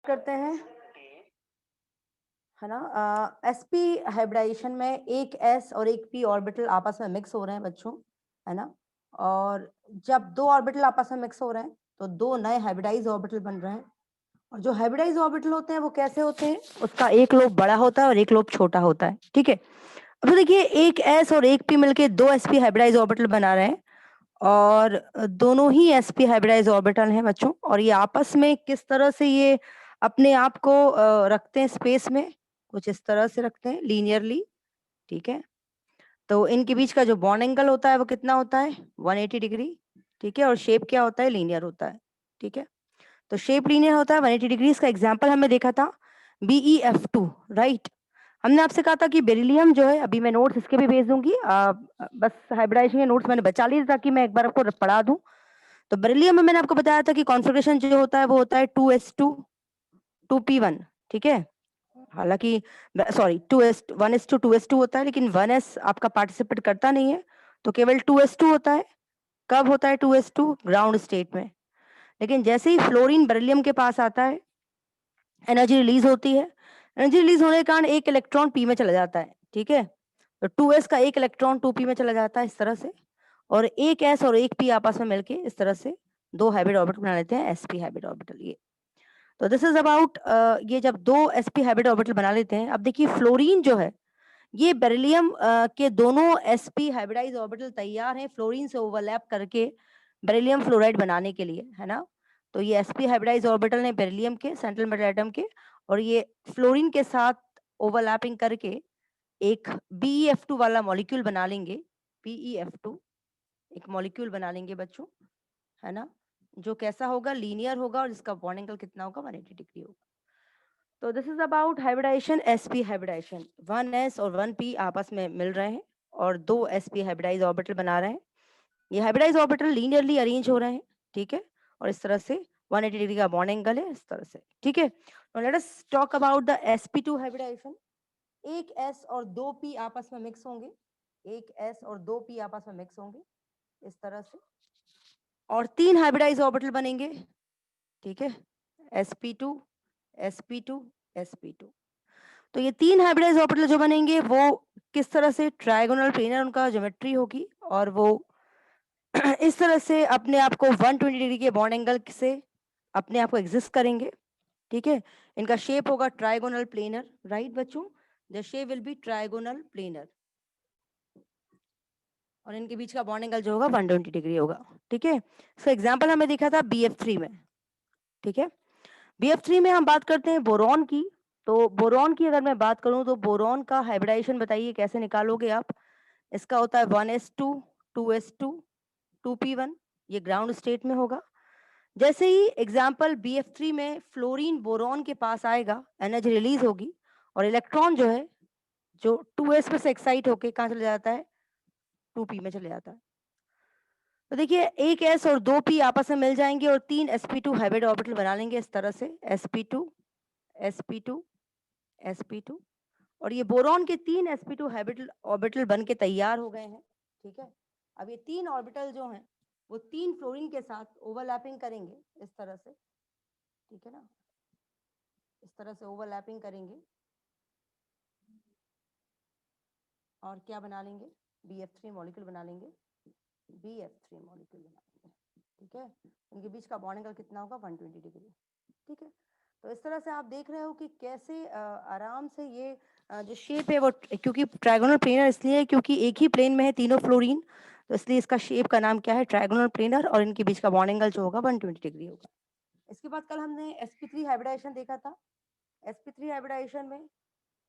करते हैं, है ना। sp हाइब्रिडाइजेशन में एक s और एक p ऑर्बिटल आपस में मिक्स हो रहे हैं बच्चों, है ना। और जब दो ऑर्बिटल आपस में मिक्स हो रहे हैं तो दो नए हाइब्रिडाइज ऑर्बिटल बन रहे हैं। और जो हाइब्रिडाइज ऑर्बिटल होते हैं वो कैसे होते हैं, उसका एक लोब बड़ा होता है और एक लोब छोटा होता है, ठीक है। अब देखिए एक s और एक p मिलके दो sp हाइब्रिडाइज ऑर्बिटल बना रहे हैं और दोनों ही sp हाइब्रिडाइज ऑर्बिटल हैं बच्चों। और ये आपस में किस तरह से ये अपने आप को रखते हैं स्पेस में, कुछ इस तरह से रखते हैं लीनियरली, ठीक है। तो इनके बीच का जो बॉन्ड एंगल होता है वो कितना होता है, 180 डिग्री, ठीक है। और शेप क्या होता है, लीनियर होता है, ठीक है। तो शेप लीनियर होता है 180 डिग्री। इसका एग्जांपल हमने देखा था BeF2, राइट। हमने आपसे कहा था कि बेरिलियम जो है, अभी मैं नोट्स इसके भी भेज दूंगी, बस हाइब्रिडाइजेशन के नोट्स मैंने बचा लिए ताकि मैं एक बार आपको पढ़ा दूं। तो बेरिलियम में मैंने आपको बताया था कि कॉन्फ़िगरेशन जो होता है वो होता है 2s2 2p1, ठीक है। हालांकि सॉरी 1s2 2s2 होता है, लेकिन 1s आपका पार्टिसिपेट करता नहीं है, तो केवल 2s2 होता है। कब होता है 2s2, ग्राउंड स्टेट में। लेकिन जैसे ही फ्लोरीन बेरिलियम के पास आता है, एनर्जी रिलीज होती है। एनर्जी रिलीज होने के कारण एक इलेक्ट्रॉन पी में चला जाता है, ठीक है। तो 2s का एक इलेक्ट्रॉन 2p में चला जाता है इस तरह से, और एक s और एक p आपस में मिलके इस तरह से दो हाइब्रिड ऑर्बिटल बना लेते हैं, sp हाइब्रिड ऑर्बिटल। ये तो दिस इज अबाउट ये जब दो sp हाइब्रिड ऑर्बिटल बना लेते हैं। अब देखिए फ्लोरीन जो है, ये बेरिलियम के दोनों sp हाइब्रिडाइज ऑर्बिटल तैयार हैं फ्लोरीन से ओवरलैप करके बेरिलियम फ्लोराइड बनाने के लिए, है ना। तो ये sp हाइब्रिडाइज ऑर्बिटल ने बेरिलियम के सेंट्रल मेटल एटम के, और ये फ्लोरीन के साथ ओवरलैपिंग करके एक BeF2 वाला मॉलिक्यूल बना लेंगे। BeF2 एक मॉलिक्यूल बना लेंगे बच्चों, है ना, जो कैसा होगा, लीनियर होगा, और जिसका बॉन्ड एंगल कितना होगा, 180 डिग्री होगा। तो this is about hybridization, sp hybridization. 1s और 1p आपस में मिल रहे हैं और दो sp हाइब्रिडाइज ऑर्बिटल बना रहे हैं। ये हाइब्रिडाइज ऑर्बिटल लीनियरली अरेंज हो रहे हैं, ठीक है। और इस तरह से 180 डिग्री का बॉन्ड एंगल है इस तरह से, ठीक है। Now let us talk about the sp2 hybridization. एक s और दो p आपस में मिक्स होंगे, एक s और दो p आपस में मिक्स होंगे इस तरह से, और तीन हाइब्रिडाइज ऑर्बिटल बनेंगे, ठीक है। sp2 sp2 sp2। तो ये तीन हाइब्रिडाइज ऑर्बिटल जो बनेंगे वो किस तरह से, ट्रायगोनल प्लेनर उनका ज्योमेट्री होगी, और वो इस तरह से अपने आप को 120 डिग्री के बॉन्ड एंगल से अपने आप को एग्जिस्ट करेंगे, ठीक है। इनका शेप होगा ट्रायगोनल प्लेनर, राइट बच्चों। The shape will be trigonal planar, और इनके बीच का बॉन्ड एंगल जो होगा 120 डिग्री होगा, ठीक है। सो एग्जांपल हमें देखा था BF3 में, ठीक है। BF3 में हम बात करते हैं बोरॉन की। तो बोरॉन की अगर मैं बात करूं तो बोरॉन का हाइब्रिडाइजेशन बताइए कैसे निकालोगे आप। इसका होता है 1s2 2s2 2p1, ये ग्राउंड स्टेट में होगा। जैसे ही एग्जाम्पल BF3 में फ्लोरीन बोरॉन के पास आएगा, एनर्जी रिलीज होगी, और इलेक्ट्रॉन जो है जो 2s पे से एक्साइट होके कहाँ चले जाता है, 2p में चले जाता है। तो देखिए एक s और दो p आपस में मिल जाएंगे और तीन sp2 हाइब्रिड ऑर्बिटल बना लेंगे इस तरह से, sp2 sp2 sp2। और ये बोरॉन के तीन sp2 हाइब्रिड ऑर्बिटल बन के तैयार हो गए हैं, ठीक है। अब ये तीन ऑर्बिटल जो हैं वो तीन फ्लोरीन के साथ ओवरलैपिंग करेंगे इस तरह से, ठीक है ना, इस तरह से ओवरलैपिंग करेंगे और क्या बना लेंगे, BF3 मॉलिक्यूल बना लेंगे, BF3 मॉलिक्यूल बना लेंगे, ठीक है। इनके बीच का बॉन्ड एंगल कितना होगा, 120 डिग्री, ठीक है। तो इस तरह से आप देख रहे हो कि कैसे आराम से ये जो शेप है वो, क्योंकि ट्रायगोनल प्लेनर इसलिए है क्योंकि एक ही प्लेन में है तीनों फ्लोरीन, तो इसलिए इसका शेप का नाम क्या है, ट्रायगोनल प्लेनर, और इनके बीच का बॉन्ड एंगल जो होगा 120 डिग्री होगा। इसके बाद कल हमने sp3 हाइब्रिडाइजेशन देखा था। sp3 हाइब्रिडाइजेशन में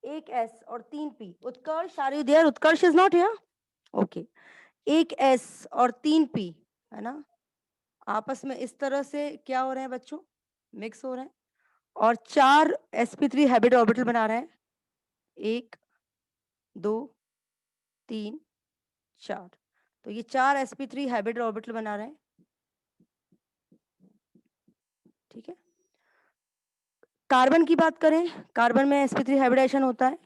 एक s और तीन p, Utkarsh are you there, Utkarsh is not here, okay. एक s और तीन p, है ना, आपस में इस तरह से क्या हो रहे हैं बच्चों, मिक्स हो रहे हैं, और चार sp3 हाइब्रिड ऑर्बिटल बना रहे हैं, एक दो तीन चार। तो ये चार sp3 हाइब्रिड ऑर्बिटल बना रहे हैं, ठीक है। कार्बन की बात करें, कार्बन में sp3 हाइब्रिडाइजेशन होता है,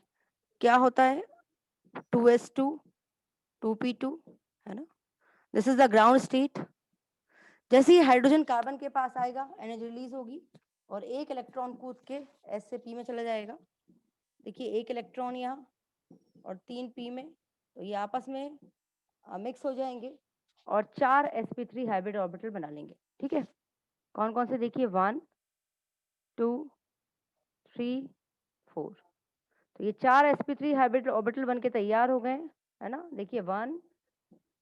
क्या होता है, 2s2 2p2, है ना। This is the ground state. जैसे ही हाइड्रोजन कार्बन के पास आएगा, एनर्जी रिलीज होगी और एक इलेक्ट्रॉन कूद के S से P में चला जाएगा। देखिए एक इलेक्ट्रॉन यहाँ और 3 P में, तो ये आपस में मिक्स हो जाएंगे और 4 sp3 हाइब्रिड ऑर्बिटल बना लेंगे। ठीक है, कौन कौन से देखिए 1 2 3 4, तो ये 4 sp3 हाइब्रिड ऑर्बिटल बन के तैयार हो गए, है ना। देखिए 1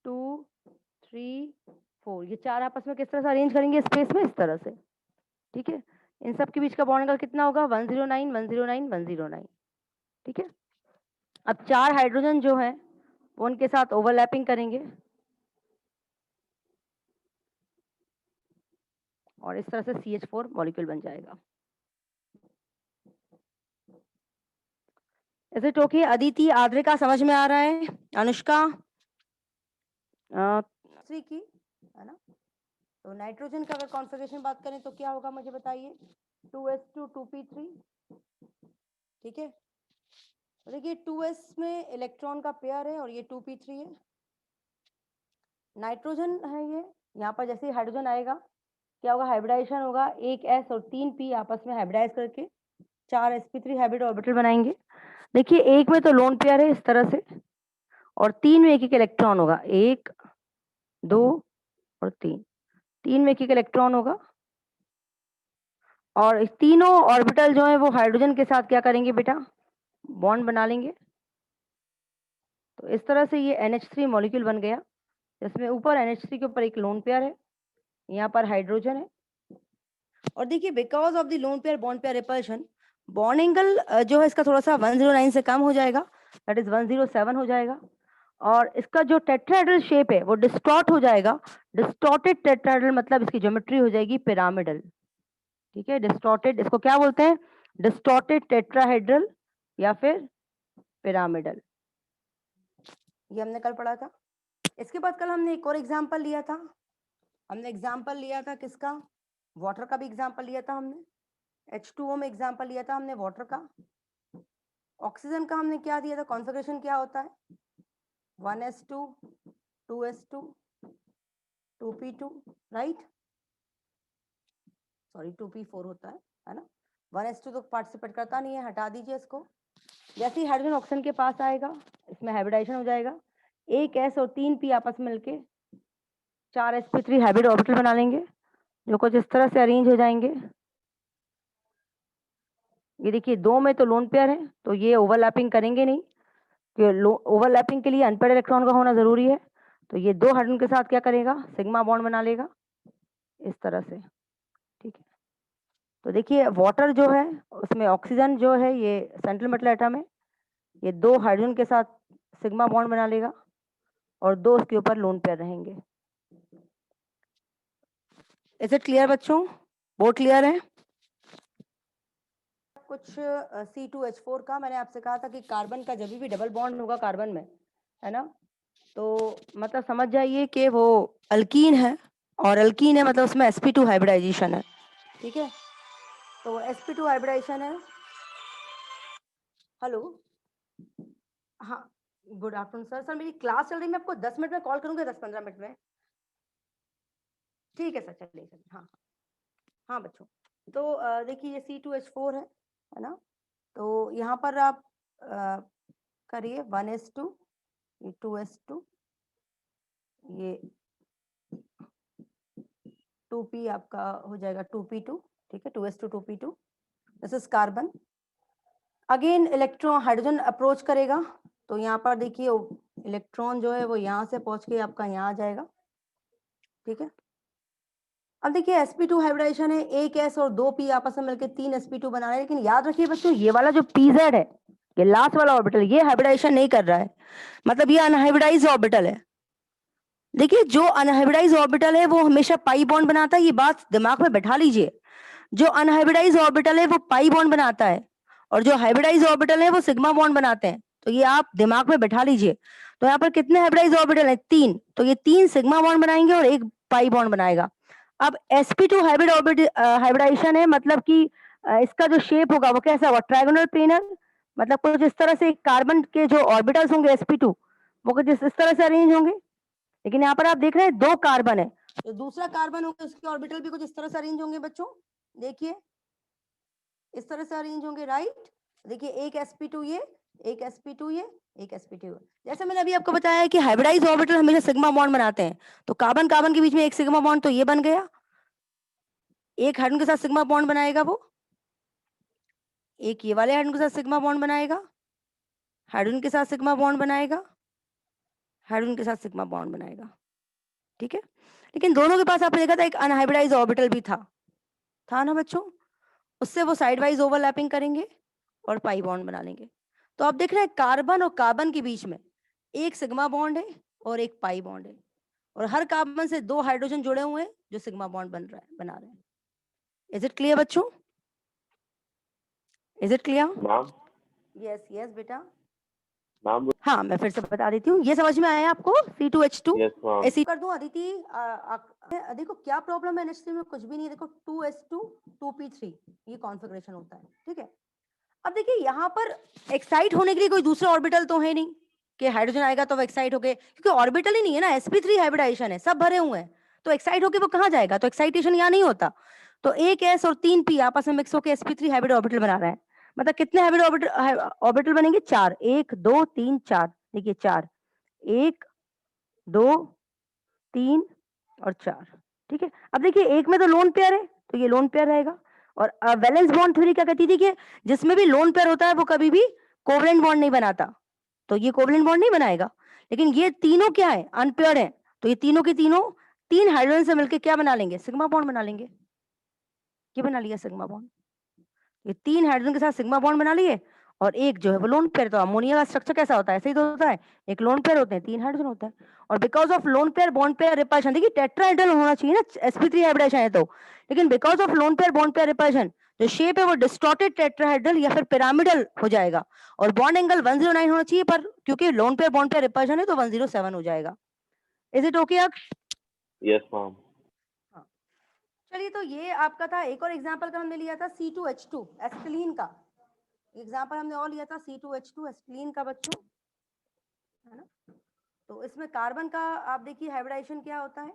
2 3 4, ये 4 आपस में किस तरह से अरेंज करेंगे स्पेस में, इस तरह से। ठीक है, इन सब के बीच का बॉन्ड एंगल कितना होगा 109 109 109। ठीक है, अब 4 हाइड्रोजन जो है वो उनके साथ ओवरलैपिंग करेंगे और इस तरह से CH4 मॉलिक्यूल बन जाएगा। इसे टोकी अदिति आद्रिका समझ में आ रहा है? अनुष्का की, है ना। तो नाइट्रोजन का अगर कॉन्फ़िगरेशन बात करें तो क्या होगा मुझे बताइए, 2s2 2p3। ठीक है, तो देखिए 2s में इलेक्ट्रॉन का पेयर है और ये 2p3 है। नाइट्रोजन है ये, यहाँ पर जैसे ही हाइड्रोजन आएगा क्या होगा, हाइब्रिडाइजेशन होगा, एक s और 3 p आपस में हाइब्रिडाइज करके 4 sp3 हाइब्रिड ऑर्बिटल बनाएंगे। देखिए एक में तो लोन पेयर है इस तरह से, और 3 में एक इलेक्ट्रॉन होगा, 1 2 और 3 में एक इलेक्ट्रॉन होगा, और तीनों ऑर्बिटल जो है वो हाइड्रोजन के साथ क्या करेंगे बेटा, बॉन्ड बना लेंगे। तो इस तरह से ये NH3 मॉलिक्यूल बन गया, जिसमें ऊपर NH3 के ऊपर एक लोन पेयर है, यहाँ पर हाइड्रोजन है। और देखिए because of the lone pair bond pair repulsion, bond angle जो है इसका थोड़ा सा 109 से कम हो जाएगा, दैट इज 107 हो जाएगा। और इसका जो टेट्राहेड्रल शेप है वो डिस्टॉर्ट हो जाएगा। डिस्टॉर्टेड टेट्राहेड्रल मतलब इसकी ज्योमेट्री हो जाएगी पिरामिडल। ठीक है, डिस्टॉर्टेड, इसको क्या बोलते हैं, डिस्टॉर्टेड टेट्राहेड्रल या फिर पिरामिडल। ये हमने कल पढ़ा था। इसके बाद कल हमने एक और एग्जांपल लिया था, हमने एग्जांपल लिया था किसका, वाटर का भी एग्जांपल लिया था हमने, H2O में एग्जांपल लिया था हमने वाटर का। ऑक्सीजन का हमने क्या दिया था, कॉन्फ़िगरेशन क्या होता है, 1s2 2s2 2p2, right, sorry 2p4 होता है ना। 1s2 तो पार्टिसिपेट करता नहीं है, हटा दीजिए इसको। जैसे ही हाइड्रोजन ऑक्सीजन के पास आएगा इसमें हाइब्रिडाइजेशन हो जाएगा, एक s और 3 p आपस में मिलके 4 sp3 हाइब्रिड ऑर्बिटल बना लेंगे, जो कुछ इस तरह से अरेंज हो जाएंगे। ये देखिए 2 में तो लोन पेयर है तो ये ओवरलैपिंग करेंगे नहीं, कि ओवरलैपिंग के लिए अनपेयर्ड इलेक्ट्रॉन का होना जरूरी है। तो ये 2 हाइड्रोजन के साथ क्या करेगा, सिग्मा बॉन्ड बना लेगा इस तरह से। ठीक है, तो देखिए वाटर जो है उसमें ऑक्सीजन जो है ये सेंट्रल मेटल एटम है, ये 2 हाइड्रोजन के साथ सिग्मा बॉन्ड बना लेगा और 2 उसके ऊपर लोन पेयर रहेंगे। इज इट क्लियर बच्चों, बोर्ड क्लियर है? कुछ C2H4 का मैंने आपसे कहा था कि कार्बन का जब भी डबल बॉन्ड होगा कार्बन में, है ना, तो मतलब समझ जाइए कि वो अल्कीन है, और अल्कीन है मतलब उसमें sp2 हाइब्रिडाइजेशन है। ठीक है, तो sp2 हाइब्रिडाइजेशन है। हेलो, हाँ, गुड आफ्टरनून सर। सर मेरी क्लास चल रही है, मैं आपको 10 मिनट में कॉल करूंगा, 10-15 मिनट में। ठीक है सर, चलिए चलिए, हाँ हाँ बच्चों। तो देखिए ये C2H4 है ना, तो यहाँ पर आप करिए 1s2, ये 2s2, ये 2p आपका हो जाएगा 2p2। ठीक है, 2s2 2p2, this is carbon. Again electron hydrogen approach करेगा, तो यहाँ पर देखिए इलेक्ट्रॉन जो है वो यहाँ से पहुंच के आपका यहाँ आ जाएगा। ठीक है, अब देखिए sp2 हाइब्रिडाइजेशन है, एक s और 2 p आपस में मिलकर 3 sp2 बना रहे हैं। लेकिन याद रखिए बच्चों, ये वाला जो pz है, ये लास्ट वाला ऑर्बिटल, ये हाइब्रिडाइजेशन नहीं कर रहा है, मतलब ये अनहाइब्रिडाइज्ड ऑर्बिटल है। देखिए जो अनहाइब्रिडाइज्ड ऑर्बिटल है वो हमेशा पाई बॉन्ड बनाता है, ये बात दिमाग में बैठा लीजिए। जो अनहाइब्रिडाइज्ड ऑर्बिटल है वो पाई बॉन्ड बनाता है, और जो हाइब्रिडाइज्ड ऑर्बिटल है वो सिग्मा बॉन्ड बनाते हैं। तो ये आप दिमाग में बैठा लीजिए। तो यहाँ पर कितने हाइब्रिडाइज्ड ऑर्बिटल हैं, 3, तो ये 3 सिग्मा बॉन्ड बनाएंगे और एक पाई बॉन्ड बनाएगा। अब sp2 हाइब्रिड हाइब्रिडाइजेशन है, मतलब कि इसका जो शेप होगा वो कैसा होगा, ट्रायगोनल प्लेनर, मतलब कुछ इस तरह से कार्बन के जो ऑर्बिटल्स होंगे sp2 वो कुछ इस तरह से अरेंज होंगे। लेकिन यहाँ पर आप देख रहे हैं 2 कार्बन है, तो दूसरा कार्बन होगा उसके ऑर्बिटल भी कुछ इस तरह से अरेंज होंगे बच्चों। देखिए इस तरह से अरेंज होंगे, राइट। देखिए एक sp2 ये, एक sp2 ये, एक sp2। जैसे मैंने अभी आपको बताया कि हाइब्रिडाइज ऑर्बिटल हमेशा सिग्मा बॉन्ड बनाते हैं, तो कार्बन कार्बन के बीच में एक सिग्मा बॉन्ड तो ये बन गया, एक हाइड्रोजन के साथ सिग्मा बॉन्ड बनाएगा वो, एक ये वाले हाइड्रोजन के साथ सिग्मा बॉन्ड बनाएगा, हाइड्रोजन के साथ सिग्मा बॉन्ड बनाएगा, हाइड्रोजन के साथ सिग्मा बॉन्ड बनाएगा, ठीक है। लेकिन दोनों के पास आपने देखा था एक अनहाइब्रिडाइज ऑर्बिटल भी था ना बच्चों, उससे वो साइड वाइज ओवरलैपिंग करेंगे और पाई बॉन्ड बना लेंगे। तो आप देख रहे हैं कार्बन और कार्बन के बीच में एक सिग्मा बॉन्ड है और एक पाई बॉन्ड है, और हर कार्बन से 2 हाइड्रोजन जुड़े हुए हैं जो सिग्मा बॉन्ड बना रहे हैं। इज इट क्लियर बच्चों? Is it clear? Ma'am yes yes बेटा। मैम हाँ मैं फिर से बता देती हूँ, ये समझ में आया आपको? C2H2 यस मैम ऐसे कर दूं अदिति? देखो क्या प्रॉब्लम है NH3 में, कुछ भी नहीं, देखो 2s2 2p3 ये कॉन्फ़िगरेशन होता है, ठीक है। अब देखिए यहाँ पर एक्साइट होने के लिए कोई दूसरे ऑर्बिटल तो है नहीं कि हाइड्रोजन आएगा तो वो एक्साइट होके, क्योंकि ऑर्बिटल ही नहीं है ना, sp3 हाइब्रिडाइजेशन है, सब भरे हुए हैं, तो एक्साइट होके वो कहाँ जाएगा? तो एक्साइटेशन यहाँ नहीं होता। तो एक s और 3 p आपस में मिक्स होकर sp3 हाइब्रिड ऑर्बिटल बना रहा है। मतलब कितने हाइब्रिड ऑर्बिटल बनेंगे? 4, 1 2 3 4। देखिए 4, 1 2 3 और 4, ठीक है। अब देखिए एक में तो लोन पेयर है तो ये लोन पेयर रहेगा, और वैलेंस बॉन्ड थ्योरी क्या कहती थी कि जिसमें भी लोन पेयर होता है वो कभी भी कोवलेंट बॉन्ड नहीं बनाता, तो ये कोवलेंट बॉन्ड नहीं बनाएगा। लेकिन ये तीनों क्या है? अनपेयर्ड है, तो ये तीनों के तीनों 3 हाइड्रोजन से मिलकर क्या बना लेंगे? सिग्मा बॉन्ड बना लेंगे। ये बना लिया सिग्मा बॉन्ड, ये 3 हाइड्रोजन के साथ सिग्मा बॉन्ड बना लिए, और एक जो है वो लोन पेयर। तो अमोनिया का स्ट्रक्चर कैसा होता है? ऐसे ही तो होता है, एक लोन पेयर होते हैं, 3 हाइड्रोजन होता है, और because of lone pair bond pair repulsion, देखिए टेट्राहेड्रल होना चाहिए ना sp3 हाइब्रिडाइजेशन है तो, लेकिन because of lone pair bond pair repulsion जो शेप है वो डिस्टॉर्टेड टेट्राहेड्रल या फिर पिरामिडल हो जाएगा, और बॉन्ड एंगल 109 होना चाहिए, पर क्योंकि lone pair bond pair repulsion है तो 107 हो जाएगा। Is it okay? Yes ma'am चलिए तो ये आपका था। एक और एग्जांपल का हमने लिया था C2H2 एस्टिलीन का, एग्जांपल हमने और लिया था C2H2 एस्टिलीन का बच्चों, है ना। तो इसमें कार्बन का आप देखिए हाइब्रिडाइजेशन क्या होता है,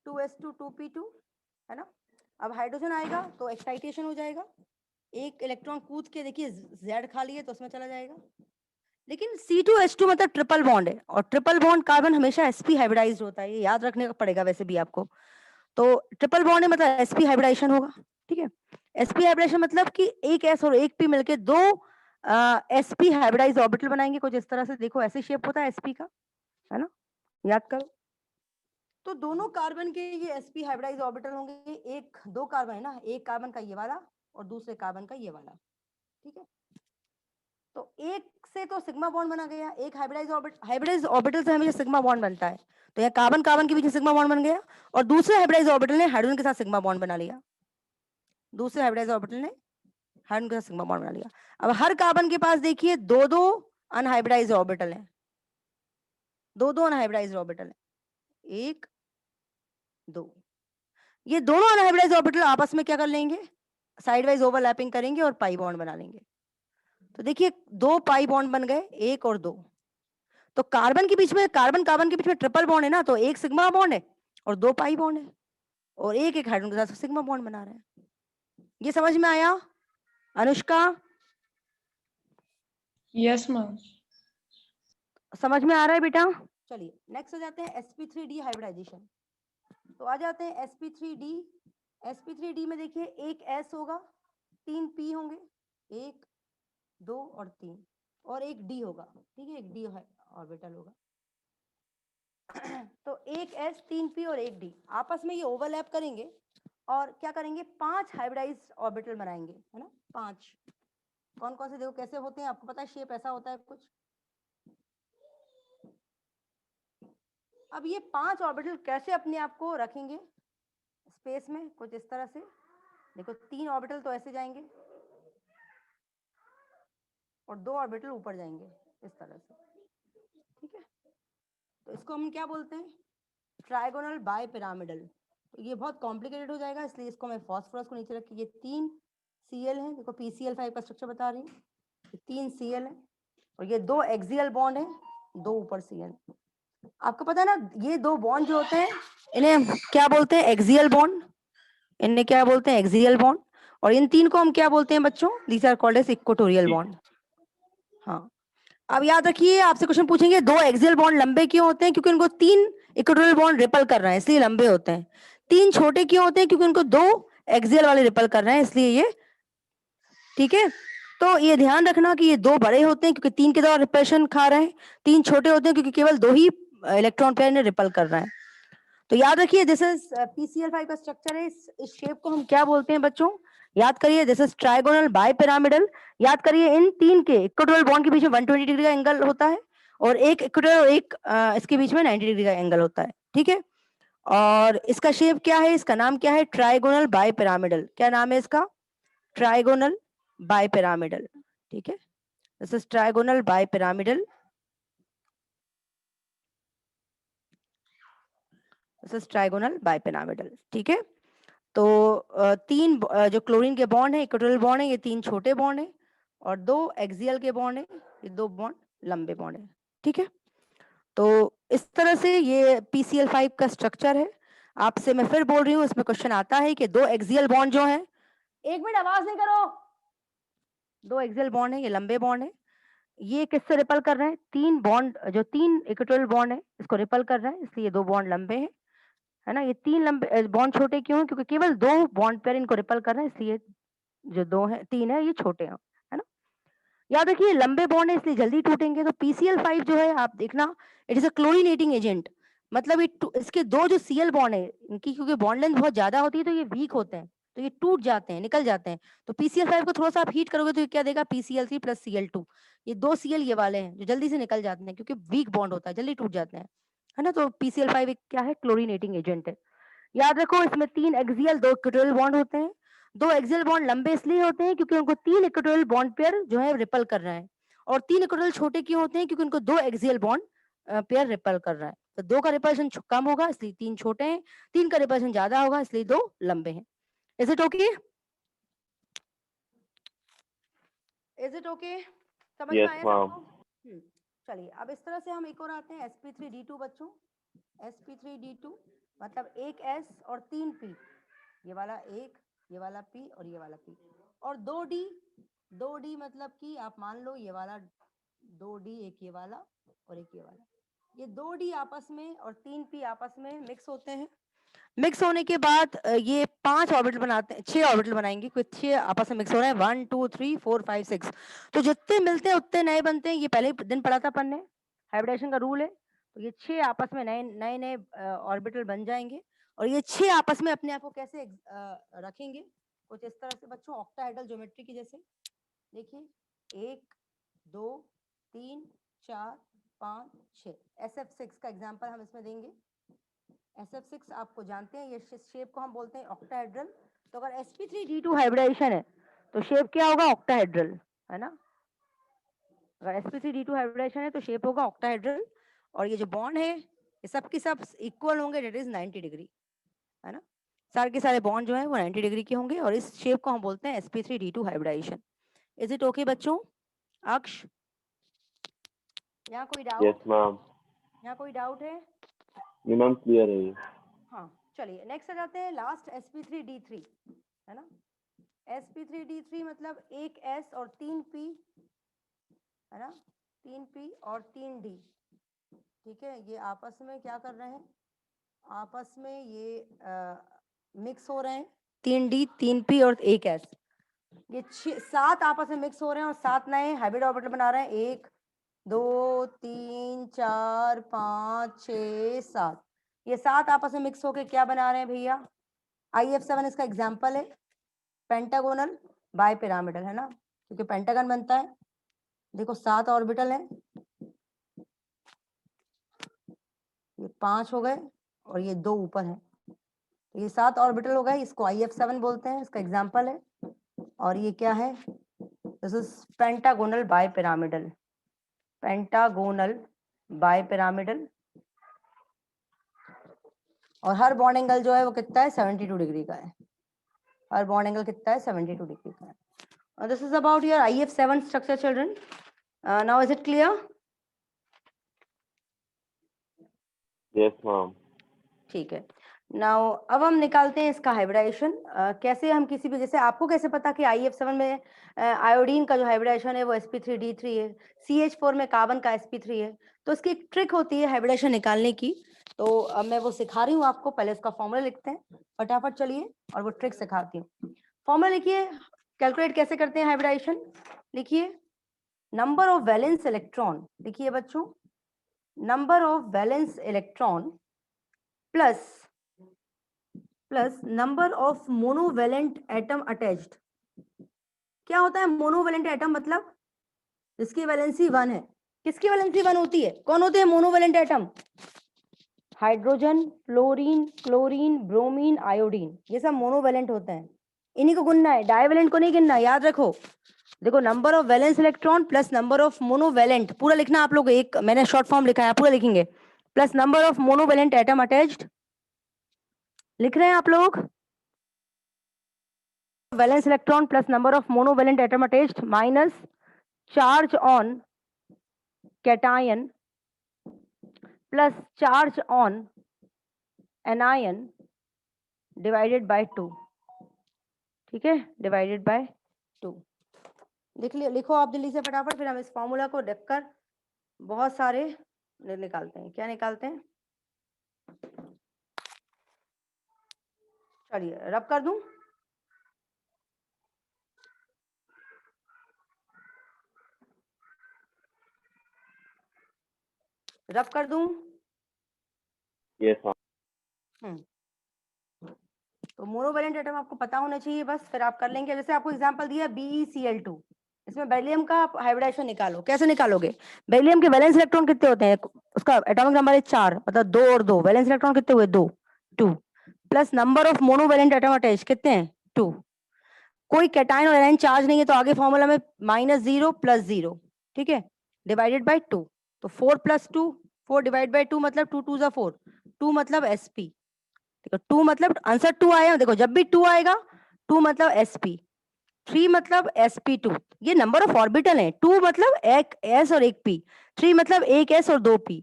2s2 2p2, है ना। अब हाइड्रोजन आएगा तो एक्साइटेशन हो जाएगा, एक इलेक्ट्रॉन कूद के देखिए Z खा लिए तो उसमें चला जाएगा। लेकिन C2H2 मतलब ट्रिपल बॉन्ड है, और ट्रिपल बॉन्ड कार्बन हमेशा sp हाइब्रिडाइज्ड होता है, ये याद रखने का पड़ेगा वैसे भी आपको। तो ट्रिपल बॉन्ड है मतलब sp हाइब्रिडाइजेशन होगा, ठीक है। sp हाइब्रिडाइजेशन मतलब कि एक s और एक p मिलके दो sp हाइब्रिडाइज ऑर्बिटल बनाएंगे, कुछ इस तरह से। देखो ऐसे शेप होता है sp का, है ना, याद करो। तो दोनों कार्बन के ये sp हाइब्रिडाइज ऑर्बिटल होंगे, एक 2 कार्बन है ना, एक कार्बन का ये वाला और दूसरे कार्बन का ये वाला, ठीक है। तो एक से तो सिग्मा बॉन्ड बना गया, एक हाइब्रिडाइज ऑर्बिटल से हमेशा सिग्मा बॉन्ड बनता है, तो यहाँ कार्बन कार्बन के बीच में सिग्मा बॉन्ड बन गया, और दूसरे हाइब्रिडाइज ऑर्बिटल ने हाइड्रोजन के साथ सिग्मा बॉन्ड बना लिया, दूसरे हाइब्रिडाइज ऑर्बिटल ने हाइड्रोजन के साथ सिग्मा बॉन्ड बना लिया। अब हर कार्बन के पास देखिए 2-2 अनहाइब्रिडाइज ऑर्बिटल हैं, 2-2 अनहाइब्रिडाइज ऑर्बिटल हैं, 1 2। ये दोनों अनहाइब्रिडाइज ऑर्बिटल आपस में क्या कर लेंगे? साइड वाइज ओवरलैपिंग करेंगे और पाई बॉन्ड बना लेंगे। तो देखिए 2 पाई बॉन्ड बन गए, 1 और 2। तो कार्बन के बीच में, कार्बन कार्बन के बीच में ट्रिपल बॉन्ड है ना, तो एक सिग्मा बॉन्ड है और 2 पाई बॉन्ड है, और एक एक हाइड्रोजन के साथ सिग्मा बॉन्ड बना रहे हैं। ये समझ में आया अनुष्का? Yes ma'am. समझ में आ रहा है बेटा? चलिए नेक्स्ट हो जाते हैं sp3d हाइब्रिडाइजेशन। तो आ जाते हैं sp3d। sp3d में देखिए एक s होगा, 3 p होंगे, 1 2 और 3, और एक d होगा, ठीक है, एक d ऑर्बिटल होगा। तो एक s 3 p और एक d आपस में ये ओवरलैप करेंगे, और क्या करेंगे? 5 हाइब्रिडाइज्ड ऑर्बिटल बनाएंगे, है ना। 5 कौन कौन से देखो कैसे होते हैं, आपको पता है शेप ऐसा होता है कुछ। अब ये 5 ऑर्बिटल कैसे अपने आप को रखेंगे स्पेस में? कुछ इस तरह से। देखो 3 ऑर्बिटल तो ऐसे जाएंगे और 2 ऑर्बिटल ऊपर जाएंगे इस तरह से, ठीक है। तो इसको हम क्या बोलते हैं? Trigonal bipyramidal. तो ये बहुत कॉम्प्लिकेटेड हो जाएगा, इसलिए इसको मैं फास्फोरस को नीचे रख के, ये 3 Cl है, देखो PCl5 का स्ट्रक्चर बता रही हूँ, 3 Cl है, और ये 2 एक्सियल बॉन्ड है, 2 ऊपर Cl। आपको पता है ना ये 2 बॉन्ड जो होते हैं इन्हें क्या बोलते हैं? Axial bond. इन्हें क्या बोलते हैं? Axial bond. और इन तीन को हम क्या बोलते हैं बच्चों? These are called as equatorial bond. हाँ, अब याद रखिए, आपसे क्वेश्चन पूछेंगे दो एक्सियल बॉन्ड लंबे क्यों होते हैं? क्योंकि उनको तीन इक्वेटोरियल बॉन्ड रिपल कर रहे हैं, इसलिए लंबे होते हैं। तीन छोटे क्यों होते हैं? क्योंकि उनको दो एक्सियल वाले रिपल कर रहे हैं, इसलिए ये, ठीक है। तो ये ध्यान रखना कि ये दो बड़े होते हैं क्योंकि तीन के द्वारा रिपल्शन खा रहे हैं, तीन छोटे होते हैं क्योंकि केवल दो ही इलेक्ट्रॉन पेयर ने रिपल कर रहे हैं। तो याद रखिए, दिस इज PCl5 का स्ट्रक्चर है। इस शेप को हम क्या बोलते हैं बच्चों? याद करिए, दिस इज ट्राइगोनल बाइपिरामिडल। याद करिए, इन तीन के इक्वेटोरियल बॉन्ड के बीच में 120 डिग्री का एंगल होता है, और एक इक्वेटोरियल और एक इसके बीच में 90 डिग्री का एंगल होता है, ठीक है। और इसका शेप क्या है? इसका नाम क्या है? Trigonal bipyramidal. क्या नाम है इसका? ट्राइगोनल बाइपिरामिडल, ठीक है। This is trigonal bipyramidal. This is trigonal bipyramidal, ठीक है। तो तीन जो क्लोरीन के बॉन्ड है, इक्वेटोरियल बॉन्ड है, ये तीन छोटे बॉन्ड है, और दो एक्सियल के बॉन्ड है, ये दो बॉन्ड लंबे बॉन्ड है, ठीक है। तो इस तरह से ये PCl5 का स्ट्रक्चर है। आपसे मैं फिर बोल रही हूँ, इसमें क्वेश्चन आता है कि दो एक्सियल बॉन्ड जो है, एक मिनट आवाज नहीं करो, दो एक्सियल बॉन्ड है, ये लंबे बॉन्ड है, ये किससे रिपल कर रहे हैं? तीन बॉन्ड, जो तीन इक्वेटोरियल बॉन्ड है, इसको रिपल कर रहे हैं, इसलिए दो बॉन्ड लंबे हैं, है ना। ये तीन लंबे बॉन्ड छोटे क्यों हैं? क्योंकि केवल दो बॉन्ड पेयर इनको रिपल कर रहे हैं, इसलिए जो दो है, तीन है, ये छोटे हैं, है ना। याद रखिए, लंबे बॉन्ड है इसलिए जल्दी टूटेंगे। तो PCl5 जो है, आप देखना, इट इज अ क्लोरीनेटिंग एजेंट। मतलब इसके दो जो Cl बॉन्ड है, इनकी क्योंकि बॉन्ड लेंथ बहुत ज्यादा होती है, तो ये वीक होते हैं, तो ये टूट जाते हैं, निकल जाते हैं। तो PCl5 को थोड़ा सा आप हीट करोगे तो ये क्या देगा? PCl3 plus Cl2। ये दो Cl ये वाले हैं जो जल्दी से निकल जाते हैं, क्योंकि वीक बॉन्ड होता है, जल्दी टूट जाते हैं, है ना। तो PCl5 एक क्या है? क्लोरीनेटिंग एजेंट है। याद रखो, इसमें तीन एक्सियल, दो इक्वेटोरियल बॉन्ड होते हैं। दो एक्सियल बॉन्ड लंबे इसलिए होते हैं क्योंकि उनको तीन इक्वेटोरियल बॉन्ड पेयर जो है रिपल कर रहे हैं, और तीन इक्वेटोरियल छोटे क्यों होते हैं? क्योंकि उनको दो एक्सियल बॉन्ड पेयर रिपल कर रहा है। तो दो का रिपल्शन कम होगा, इसलिए तीन छोटे हैं, तीन का रिपल्शन ज्यादा होगा, इसलिए दो लंबे हैं। Is it okay? Is it okay? समझ में Yes, आया ma'am. सबको? चलिए, अब इस तरह से हम एक और आते हैं, sp3d2 बच्चों। sp3d2 मतलब एक S और तीन P, ये वाला एक, ये वाला P और ये वाला P, और दो D मतलब कि आप मान लो ये वाला दो D, एक ये वाला और एक ये वाला, ये दो D आपस में और तीन P आपस में मिक्स होते हैं। मिक्स होने के बाद ये 5 ऑर्बिटल बनाते हैं, 6 ऑर्बिटल बनाएंगे, कोई 6 आपस में मिक्स हो रहे हैं, 1 2 3 4 5 6। तो जितने मिलते हैं उतने नए बनते हैं, ये पहले ही दिन पढ़ा था अपन ने, हाइब्रिडेशन का रूल है। तो ये 6 आपस में नए नए नए ऑर्बिटल बन जाएंगे, और ये 6 आपस में अपने आप को कैसे रखेंगे? कुछ इस तरह से बच्चों, ऑक्टाहेड्रल ज्योमेट्री की जैसे। देखिए, 1 2 3 4 5 6, SF6 का एग्जाम्पल हम इसमें देंगे। SF6 आपको जानते हैं, ये शेप को हम बोलते हैं ऑक्टाहेड्रल। तो अगर sp3d2 हाइब्रिडाइजेशन है तो शेप क्या होगा? ऑक्टाहेड्रल, है ना। अगर sp3d2 हाइब्रिडाइजेशन है तो शेप होगा ऑक्टाहेड्रल, और ये जो बॉन्ड है ये सब के सब इक्वल होंगे, डेट इज 90 डिग्री, है ना। सारे के सारे बॉन्ड जो है वो 90 डिग्री के होंगे, और इस शेप को हम बोलते हैं sp3d2 hybridisation. Is it okay बच्चों? अक्ष, यहाँ कोई Yes, डाउट? ma'am. यहाँ कोई डाउट है? जी मैम, क्लियर है ये। हाँ, चलिए नेक्स्ट आ जाते हैं, लास्ट sp3d3, है ना। sp3d3 मतलब एक S और तीन P, है ना, तीन P और तीन D, ठीक है। ये आपस में क्या कर रहे हैं? आपस में ये मिक्स हो रहे हैं, तीन D तीन P और एक S। ये 7 आपस में मिक्स हो रहे हैं और 7 नए हाइब्रिड ऑर्बिटल बना रहे हैं, 1 2 3 4 5 6 7। ये 7 आपस में मिक्स होके क्या बना रहे हैं भैया? IF7 इसका एग्जाम्पल है, पेंटागोनल बाइपिरामिडल, है ना, क्योंकि पेंटागन बनता है। देखो 7 ऑर्बिटल हैं, ये 5 हो गए और ये 2 ऊपर हैं, तो ये 7 ऑर्बिटल हो गए, इसको IF7 बोलते हैं, इसका एग्जाम्पल है। और ये क्या है? This is pentagonal bipyramidal, pentagonal bipyramidal. और हर बॉन्ड एंगल जो है वो कितना है? 72 डिग्री का है। हर बॉन्ड एंगल कितना है? 72 डिग्री का है। And this is about your IF7 structure, children. Now is it clear? Yes, ma'am. ठीक है। नाउ अब हम निकालते हैं इसका हाइब्रिडाइजेशन। कैसे हम किसी भी, जैसे आपको कैसे पता कि IF7 में आयोडीन का जो हाइब्रिडाइजेशन है वो sp3d3 है, CH4 में कार्बन का sp3 है। तो इसकी एक ट्रिक होती है हाइब्रिडाइजेशन निकालने की, तो अब मैं वो सिखा रही हूँ आपको। पहले इसका फॉर्मूला लिखते हैं फटाफट, चलिए, और वो ट्रिक सिखाती हूँ। फॉर्मूला लिखिए, कैलकुलेट कैसे करते हैं हाइब्रिडाइजेशन। लिखिए नंबर ऑफ वैलेंस इलेक्ट्रॉन, लिखिए बच्चों, number of valence electron plus number of monovalent atom attached. क्या होता है मोनोवेलेंट एटम? मतलब जिसकी वैलेंसी 1 है। किसकी वैलेंसी 1 होती है? कौन होते हैं monovalent atom? Hydrogen, fluorine, chlorine, bromine, iodine, ये सब मोनोवेलेंट होते हैं। इन्हीं को गिनना है, डाइवेलेंट को नहीं गिनना, याद रखो। देखो, number of valence electron plus number of monovalent, पूरा लिखना आप लोग, एक मैंने शॉर्ट फॉर्म लिखा है, पूरा लिखेंगे, plus number of monovalent atom attached. लिख रहे हैं आप लोग? Valence electron plus number of monovalent atom attached minus charge on cation plus charge on anion divided by 2। ठीक है, डिवाइडेड बाय 2। लिख लिया? लिखो आप जल्दी से फटाफट, फिर हम इस फॉर्मूला को रखकर बहुत सारे निकालते हैं। क्या निकालते हैं? चलिए रब कर दूं। रब कर दूं? Yes, ma'am. तो मोनोवेलेंट एटम आपको पता होना चाहिए, बस फिर आप कर लेंगे। जैसे आपको एग्जांपल दिया BeCl2, इसमें बेरिलियम का हाइब्रिडाइजेशन निकालो। कैसे निकालोगे? बेरिलियम के वैलेंस इलेक्ट्रॉन कितने होते हैं? उसका एटॉमिक नंबर है 4, मतलब 2 और 2, वैलेंस इलेक्ट्रॉन कितने हुए? 2, 2 plus number of monovalent atom attach कितने हैं? 2। कोई कैटायन और एनायन चार्ज नहीं है, तो आगे फॉर्मूला में -0 + 0, ठीक है, डिवाइडेड बाय 2। तो 4 + 2, 4 डिवाइड बाय 2 मतलब 2 2 = 4, 2 मतलब sp। देखो 2 मतलब आंसर 2 आया, देखो जब भी 2 आएगा 2 मतलब sp, 3 मतलब sp2। ये नंबर ऑफ ऑर्बिटल है। 2 मतलब एक s और एक p, 3 मतलब एक s और 2 p,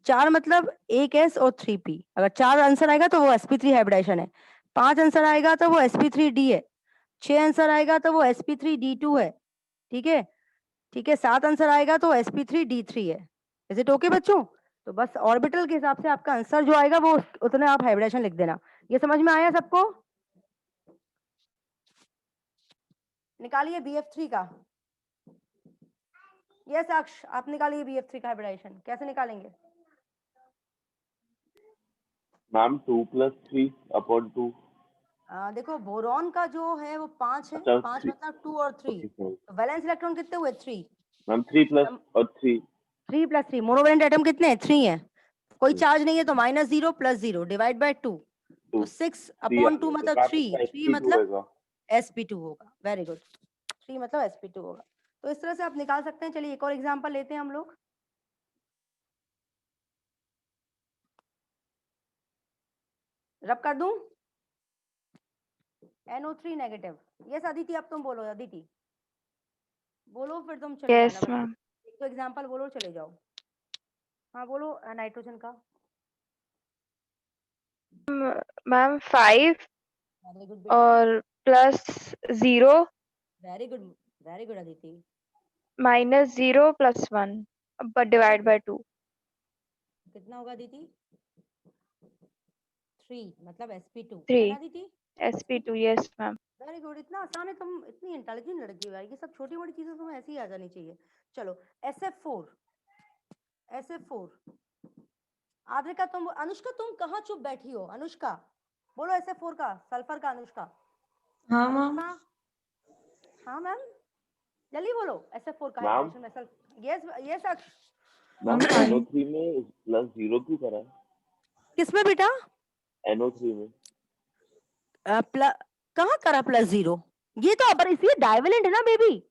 4 मतलब एक s और 3 p। अगर 4 आंसर आएगा तो वो sp3 हाइब्रिडाइजेशन है, 5 आंसर आएगा तो वो sp3d है, 6 आंसर आएगा तो वो sp3d2 है, ठीक है, ठीक है, 7 आंसर आएगा तो sp3d3 है। इज इट ओके बच्चों? तो बस ऑर्बिटल के हिसाब से आपका आंसर जो आएगा वो उतने आप हाइब्रिडेशन लिख देना। ये समझ में आया सबको? निकालिए BF3 का। यस अक्ष, आप निकालिए BF3 का हाइब्रिडाइजेशन। कैसे निकालेंगे? Ma'am, 2 + 3 upon 2. देखो बोरॉन का जो है वो 5 है, अच्छा, 5 3. मतलब 2 और 3, Okay, sorry. तो वैलेंस इलेक्ट्रॉन कितने हुए? 3। Ma'am, 3 plus or 3. 3 + 3, monovalent atom कितने हैं? 3 है, कोई 3. चार्ज नहीं है, तो -0 + 0 डिवाइड बाय 2, तो 2. 3 आ 6/2 गया, तो मतलब मैम 3, इसका 3 sp2 मतलब होगा. sp2 होगा। वेरी गुड, 3 मतलब sp2 होगा। तो इस तरह से आप निकाल सकते हैं। चलिए एक और एग्जांपल लेते हैं हम लोग। रब कर दूं? NO3 negative. यस अदिति, अब तुम बोलो। अदिति बोलो, फिर तुम चले यस जाना। बस मैम। एक तो एग्जांपल बोलो, चले जाओ। हाँ बोलो, नाइट्रोजन का। मैम 5 वेरी गुड बेटा, और +0 very good, very good Aditi. -0 + 1 but very divide good. By 2। कितना होगा अदिति? 3 मतलब sp2 है 3 ना Aditi? sp2 yes ma'am. Very good, इतना आसान है। तुम इतनी इंटेलिजेंट लड़की हो यार, ये सब छोटी मोटी चीजें तुम्हें ऐसी ही आ जानी चाहिए। चलो SF4, SF4। आद्रिका तुम, अनुष्का तुम कहाँ चुप बैठी हो? अनुष्का बोलो SF4 का, सल्फर का। अनुष्का, हाँ मैम। अनुष्का, हाँ मैम, जल्दी बोलो। SF4 का मैम, हाइब्रिडेशन में सल्फर। यस यस अक्ष। Ma'am five. NO3 में +0 क्यों करा है? किसमें बेटा? NO3 में. कहाँ करा +0? ये तो पर इसलिए डाइवेलेंट है ना baby.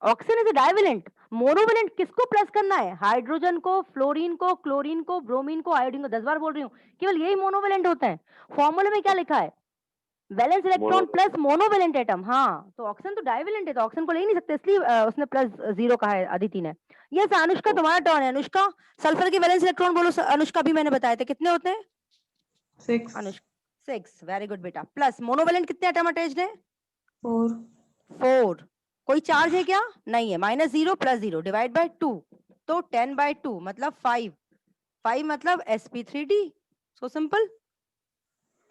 Oxygen is divalent. Monovalent किसको प्लस करना है? हाइड्रोजन को, फ्लोरीन को, क्लोरीन को, ब्रोमीन को, आयोडीन को। 10 बार बोल रही हूँ, केवल यही मोनोवेलेंट होते हैं। फॉर्मूले में क्या लिखा है? Valence electron mono. Plus monovalent atom. हाँ, तो ऑक्सीजन तो डाइवेलेंट है, तो ऑक्सीजन को ले ही नहीं सकते, इसलिए उसने +0 कहा है अदिति ने। यस अनुष्का, तुम्हारा टर्न है। अनुष्का, सल्फर के वैलेंस इलेक्ट्रॉन बोलो। अनुष्का, भी मैंने बताए थे कितने होते हैं? सिक्स अनुष्का 6, वेरी गुड बेटा। प्लस मोनोवेलेंट कितने एटम अटैच्ड है? 4 4। कोई चार्ज है क्या? नहीं है। -0 + 0 डिवाइड बाय 2, तो 10/2 मतलब 5। 5 मतलब sp3d। सो सिंपल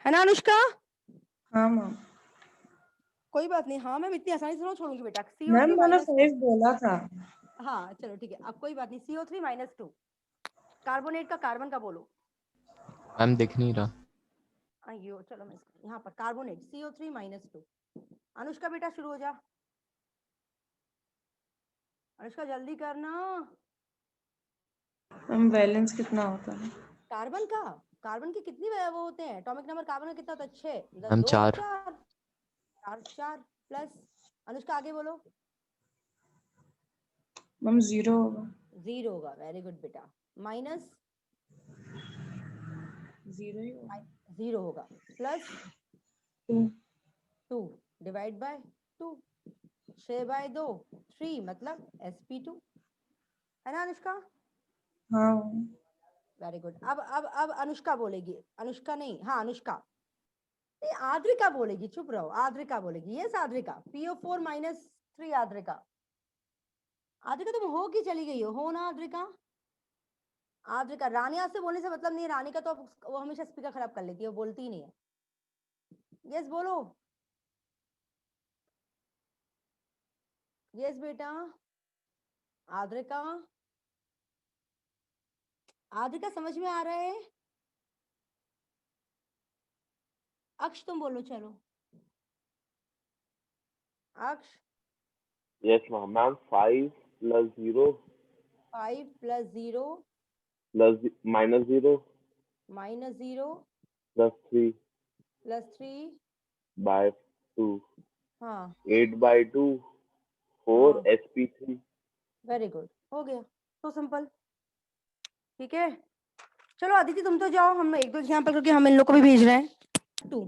है ना अनुष्का? हाँ मैम। कोई बात नहीं, हाँ मैम इतनी आसानी से नहीं छोड़ूंगी बेटा। मैम CO3 मैंने माइनस 5 बोला था। हाँ चलो ठीक है, अब कोई बात नहीं। CO3 - 2 कार्बोनेट का कार्बन का बोलो। मैम दिख नहीं रहा। अयो चलो मैं यहाँ पर कार्बोनेट CO3 - 2। अनुष्का बेटा शुरू हो जा। अनुष्का जल्दी करना। मैम बैलेंस कितना होता है? कार्बन का, कार्बन के कितनी वो होते हैं एटॉमिक नंबर? कार्बन का कितना होता है? 6। मैम 2 और 4। 4 4 प्लस। अनुष्का आगे बोलो। मैम 0 होगा। 0 होगा, वेरी गुड बेटा। माइनस 0 ही होगा। 0 होगा, प्लस 2 2 डिवाइड बाय 2। 6/2 3 मतलब sp2 है ना अनुष्का? हाँ वेरी गुड। अब अनुष्का बोलेगी। अनुष्का नहीं, हाँ अनुष्का नहीं, आद्रिका बोलेगी। चुप रहो, आद्रिका बोलेगी। Yes Adrika, PO4 - 3 Adrika. आद्रिका तुम हो कि चली गई हो ना आद्रिका? आद्रिका, रानिया से बोलने से मतलब नहीं है। रानी का तो वो हमेशा स्पीकर खराब कर लेती है, वो बोलती ही नहीं है। यस बोलो। यस बेटा। आद्रिका, आद्रिका समझ में आ रहा है? अक्ष तुम बोलो चलो। अक्ष। Yes, ma'am. Ma'am, 5 + 0 5 + 0 plus -0 -0 plus 3 + 3 by 2. हाँ 8/2 4 हाँ sp3। वेरी गुड, हो गया। तो सिंपल, ठीक है। चलो अदिति तुम तो जाओ, हम 1-2 एग्जाम्पल करके हम इन लोग को भी भेज रहे हैं। 2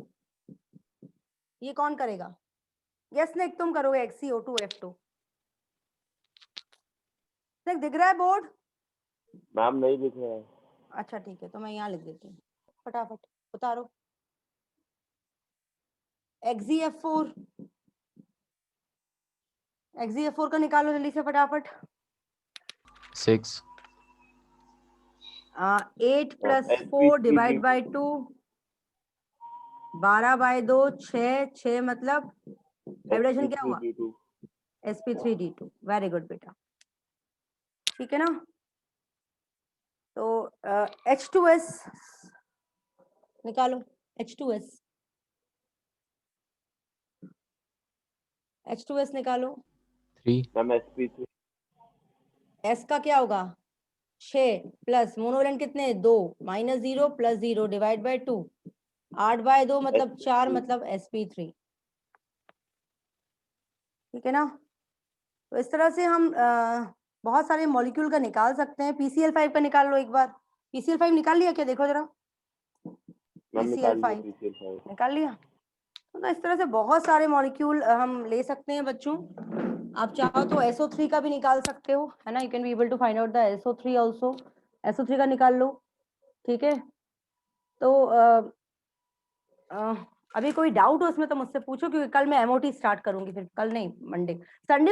ये कौन करेगा? यस नेक तुम करोगे। XCO2F2 नेक दिख रहा है बोर्ड? मैम नहीं दिख रहा है। अच्छा ठीक है, तो मैं यहाँ लिख देती हूँ, फटाफट उतारो। XeF4 XeF4 का निकालो जल्दी से फटाफट। 6। 8 + 4 sp3d डिवाइड बाय 2 12/2 6 6 मतलब हाइब्रिडेशन क्या हुआ? sp3d2। sp3d2, वेरी गुड बेटा, ठीक है ना? तो H2S निकालो। H2S H2S निकालो। 3। मैम sp3 S का क्या होगा? 6 प्लस मोनोवेलेंट कितने? 2 -0 + 0 डिवाइड बाय 2 8/2 मतलब 4 मतलब sp3, ठीक है ना? तो इस तरह से हम बहुत सारे मॉलिक्यूल का निकाल सकते हैं। PCl5 का निकाल लो एक बार। PCl5 निकाल लिया क्या? देखो जरा। मैम निकाल लिया PCl5 PCl5। निकाल लिया। तो इस तरह से बहुत सारे मॉलिक्यूल हम ले सकते हैं बच्चों। आप चाहो तो SO3 का भी निकाल सकते हो, है ना? You can be able to find out the SO3 also. SO3 का निकाल लो, ठीक है? तो अभी कोई डाउट हो उसमें तो मुझसे पूछो, क्योंकि कल मैं MOT स्टार्ट करूंगी, फिर कल नहीं मंडे संडे